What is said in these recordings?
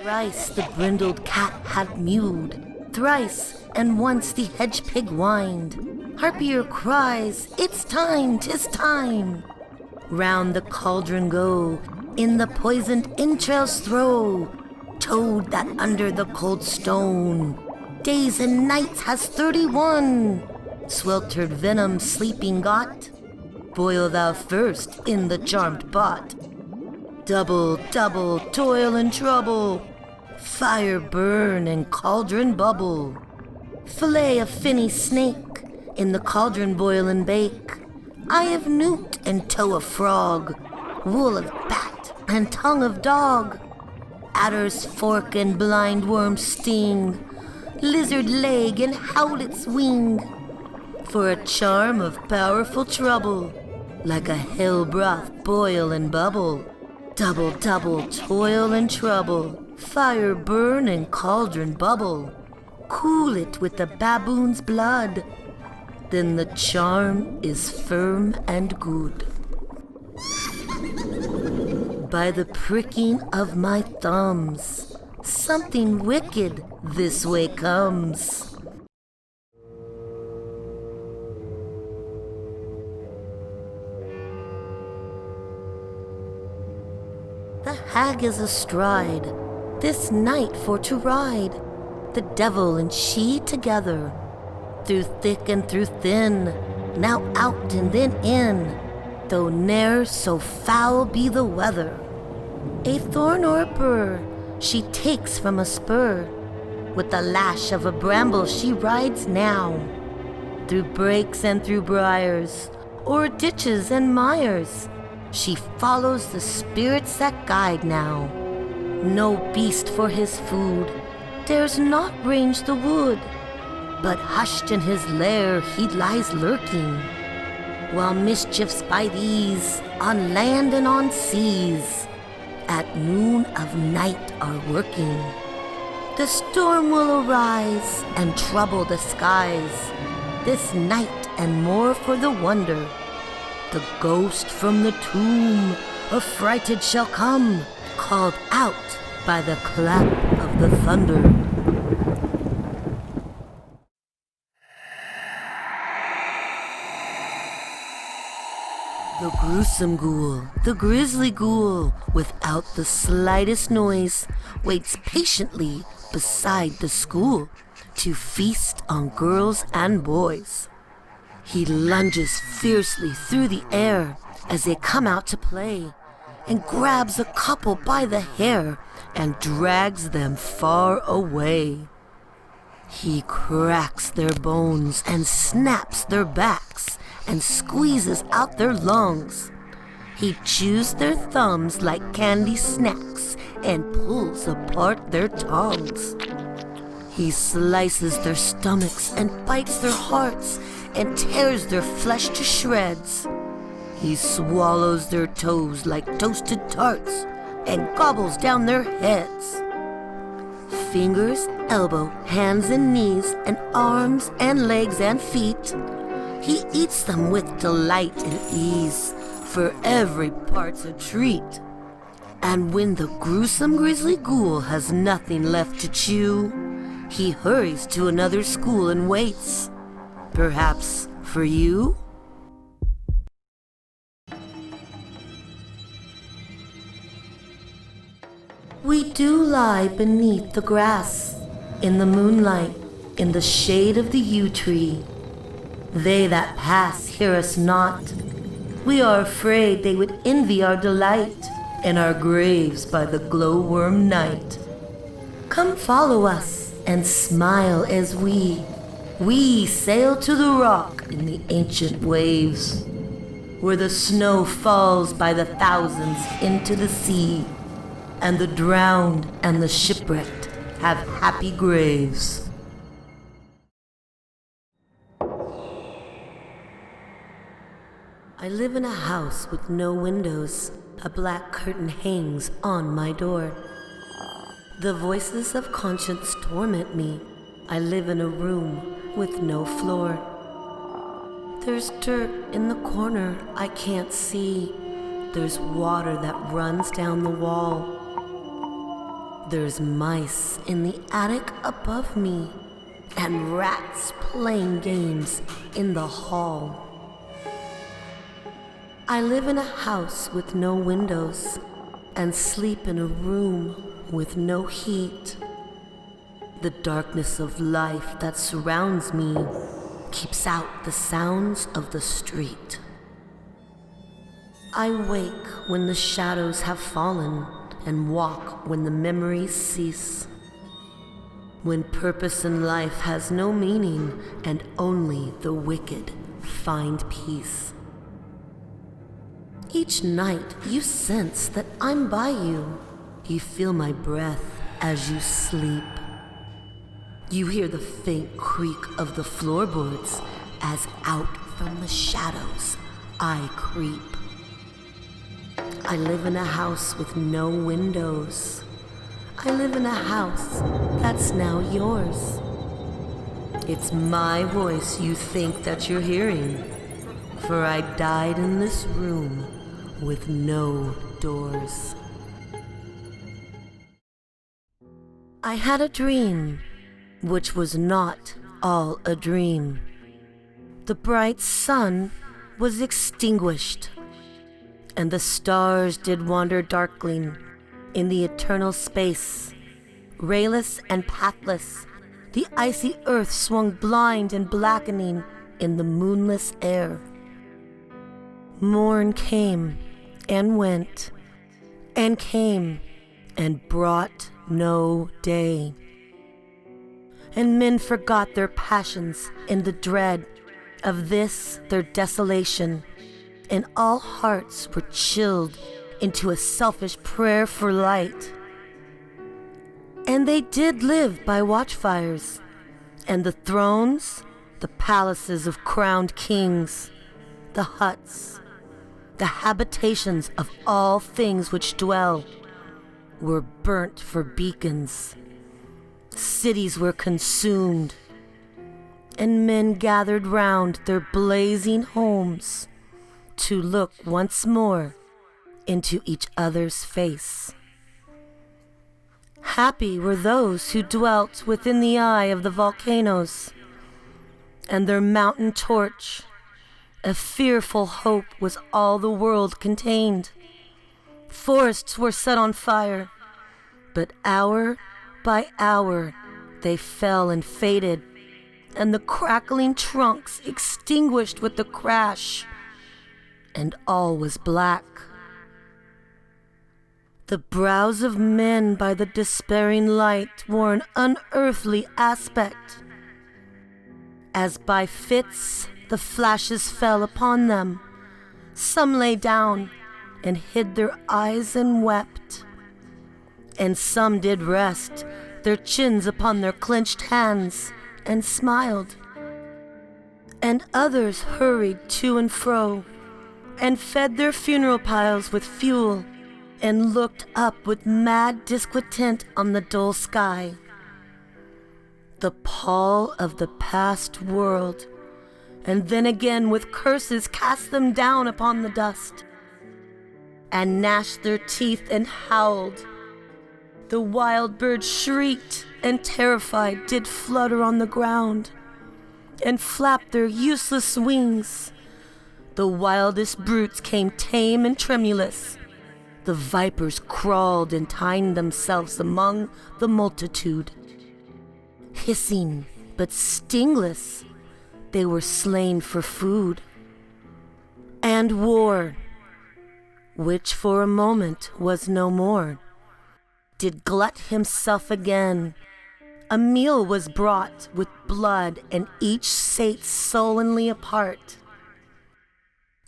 Thrice the brindled cat had mewed, thrice and once the hedge pig whined. Harpier cries, "It's time, 'tis time!" Round the cauldron go, in the poisoned entrails throw. Toad that under the cold stone days and nights has 31. Sweltered venom sleeping got, boil thou first in the charmed pot. Double, double, toil and trouble, fire burn and cauldron bubble. Fillet a finny snake, in the cauldron boil and bake. Eye of newt and toe of frog, wool of bat and tongue of dog. Adder's fork and blind worm's sting, lizard leg and howlet's wing. For a charm of powerful trouble, like a hell broth boil and bubble. Double, double, toil and trouble, fire burn and cauldron bubble. Cool it with the baboon's blood, then the charm is firm and good. By the pricking of my thumbs, something wicked this way comes. The hag is astride, this night for to ride, the devil and she together, through thick and through thin, now out and then in, though ne'er so foul be the weather. A thorn or a burr she takes from a spur, with the lash of a bramble she rides now, through brakes and through briars, o'er ditches and mires. She follows the spirits that guide now. No beast for his food dares not range the wood, but hushed in his lair he lies lurking, while mischiefs by these, on land and on seas, at noon of night are working. The storm will arise and trouble the skies, this night and more for the wonder. The ghost from the tomb, affrighted shall come, called out by the clap of the thunder. The gruesome ghoul, the grisly ghoul, without the slightest noise, waits patiently beside the school to feast on girls and boys. He lunges fiercely through the air as they come out to play, and grabs a couple by the hair and drags them far away. He cracks their bones and snaps their backs and squeezes out their lungs. He chews their thumbs like candy snacks and pulls apart their tongues. He slices their stomachs and bites their hearts and tears their flesh to shreds. He swallows their toes like toasted tarts and gobbles down their heads. Fingers, elbow, hands and knees, and arms and legs and feet, he eats them with delight and ease, for every part's a treat. And when the gruesome grisly ghoul has nothing left to chew, he hurries to another school and waits, perhaps for you? We do lie beneath the grass, in the moonlight, in the shade of the yew tree. They that pass hear us not. We are afraid they would envy our delight in our graves by the glowworm night. Come follow us and smile as we sail to the rock in the ancient waves, where the snow falls by the thousands into the sea, and the drowned and the shipwrecked have happy graves. I live in a house with no windows. A black curtain hangs on my door. The voices of conscience torment me. I live in a room with no floor. There's dirt in the corner I can't see. There's water that runs down the wall. There's mice in the attic above me, and rats playing games in the hall. I live in a house with no windows and sleep in a room with no heat. The darkness of life that surrounds me keeps out the sounds of the street. I wake when the shadows have fallen and walk when the memories cease. When purpose in life has no meaning and only the wicked find peace. Each night you sense that I'm by you. You feel my breath as you sleep. You hear the faint creak of the floorboards as out from the shadows I creep. I live in a house with no windows. I live in a house that's now yours. It's my voice you think that you're hearing, for I died in this room with no doors. I had a dream, which was not all a dream. The bright sun was extinguished, and the stars did wander darkling in the eternal space. Rayless and pathless, the icy earth swung blind and blackening in the moonless air. Morn came and went, and came and brought no day. And men forgot their passions in the dread of this their desolation, and all hearts were chilled into a selfish prayer for light. And they did live by watchfires, and the thrones, the palaces of crowned kings, the huts, the habitations of all things which dwell, were burnt for beacons. Cities were consumed, and men gathered round their blazing homes to look once more into each other's face. Happy were those who dwelt within the eye of the volcanoes, and their mountain torch, a fearful hope, was all the world contained. Forests were set on fire, but hour by hour they fell and faded, and the crackling trunks extinguished with the crash, and all was black. The brows of men by the despairing light wore an unearthly aspect. As by fits the flashes fell upon them, some lay down and hid their eyes and wept, and some did rest their chins upon their clenched hands and smiled, and others hurried to and fro and fed their funeral piles with fuel and looked up with mad discontent on the dull sky. The pall of the past world, and then again with curses cast them down upon the dust, and gnashed their teeth and howled. The wild birds shrieked, and terrified did flutter on the ground, and flapped their useless wings. The wildest brutes came tame and tremulous. The vipers crawled and tined themselves among the multitude. Hissing, but stingless, they were slain for food. And war, which for a moment was no more, did glut himself again. A meal was brought with blood, and each sate sullenly apart.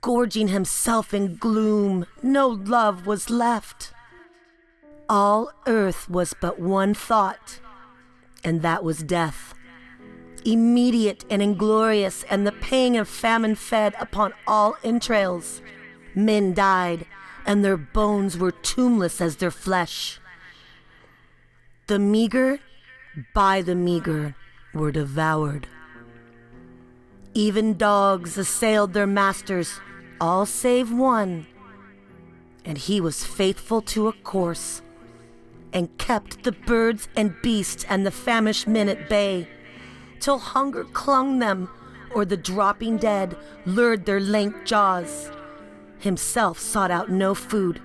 Gorging himself in gloom, no love was left. All earth was but one thought, and that was death. Immediate and inglorious, and the pang of famine fed upon all entrails. Men died, and their bones were tombless as their flesh. The meager, by the meager, were devoured. Even dogs assailed their masters, all save one, and he was faithful to a course, and kept the birds and beasts and the famished men at bay, till hunger clung them, or the dropping dead lured their lank jaws. Himself sought out no food,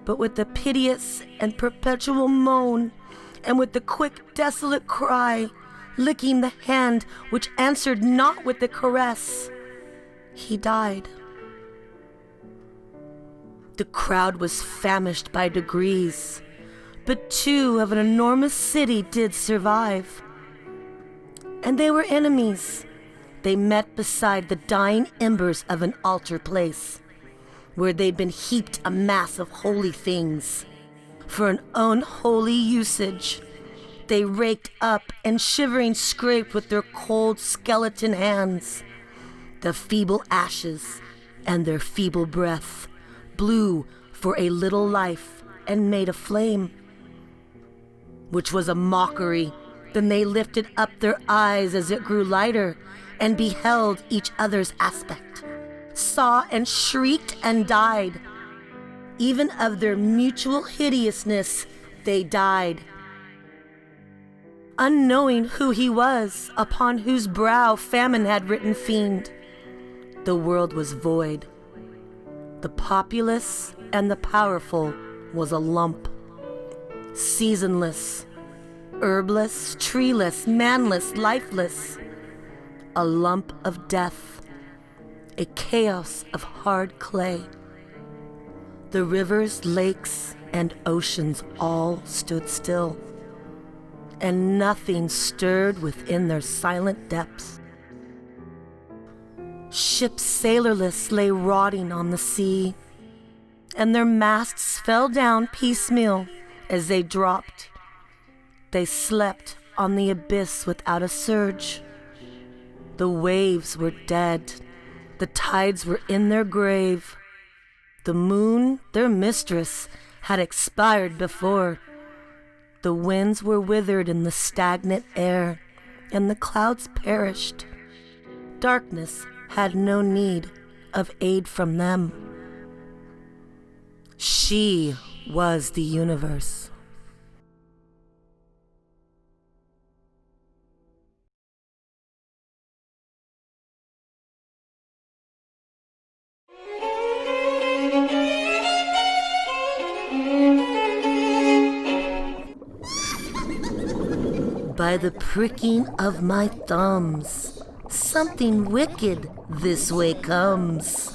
but with the piteous and perpetual moan, and with the quick, desolate cry, licking the hand which answered not with the caress, he died. The crowd was famished by degrees, but 2 of an enormous city did survive. And they were enemies. They met beside the dying embers of an altar place, where they'd been heaped a mass of holy things. For an unholy usage, they raked up and shivering scraped with their cold skeleton hands the feeble ashes, and their feeble breath blew for a little life and made a flame, which was a mockery. Then they lifted up their eyes as it grew lighter and beheld each other's aspect, saw and shrieked and died. Even of their mutual hideousness they died, unknowing who he was, upon whose brow famine had written fiend. The world was void. The populous and the powerful was a lump, seasonless, herbless, treeless, manless, lifeless, a lump of death, a chaos of hard clay. The rivers, lakes, and oceans all stood still, and nothing stirred within their silent depths. Ships sailorless lay rotting on the sea, and their masts fell down piecemeal as they dropped. They slept on the abyss without a surge. The waves were dead. The tides were in their grave. The moon, their mistress, had expired before. The winds were withered in the stagnant air, and the clouds perished. Darkness had no need of aid from them. She was the universe. By the pricking of my thumbs, something wicked this way comes.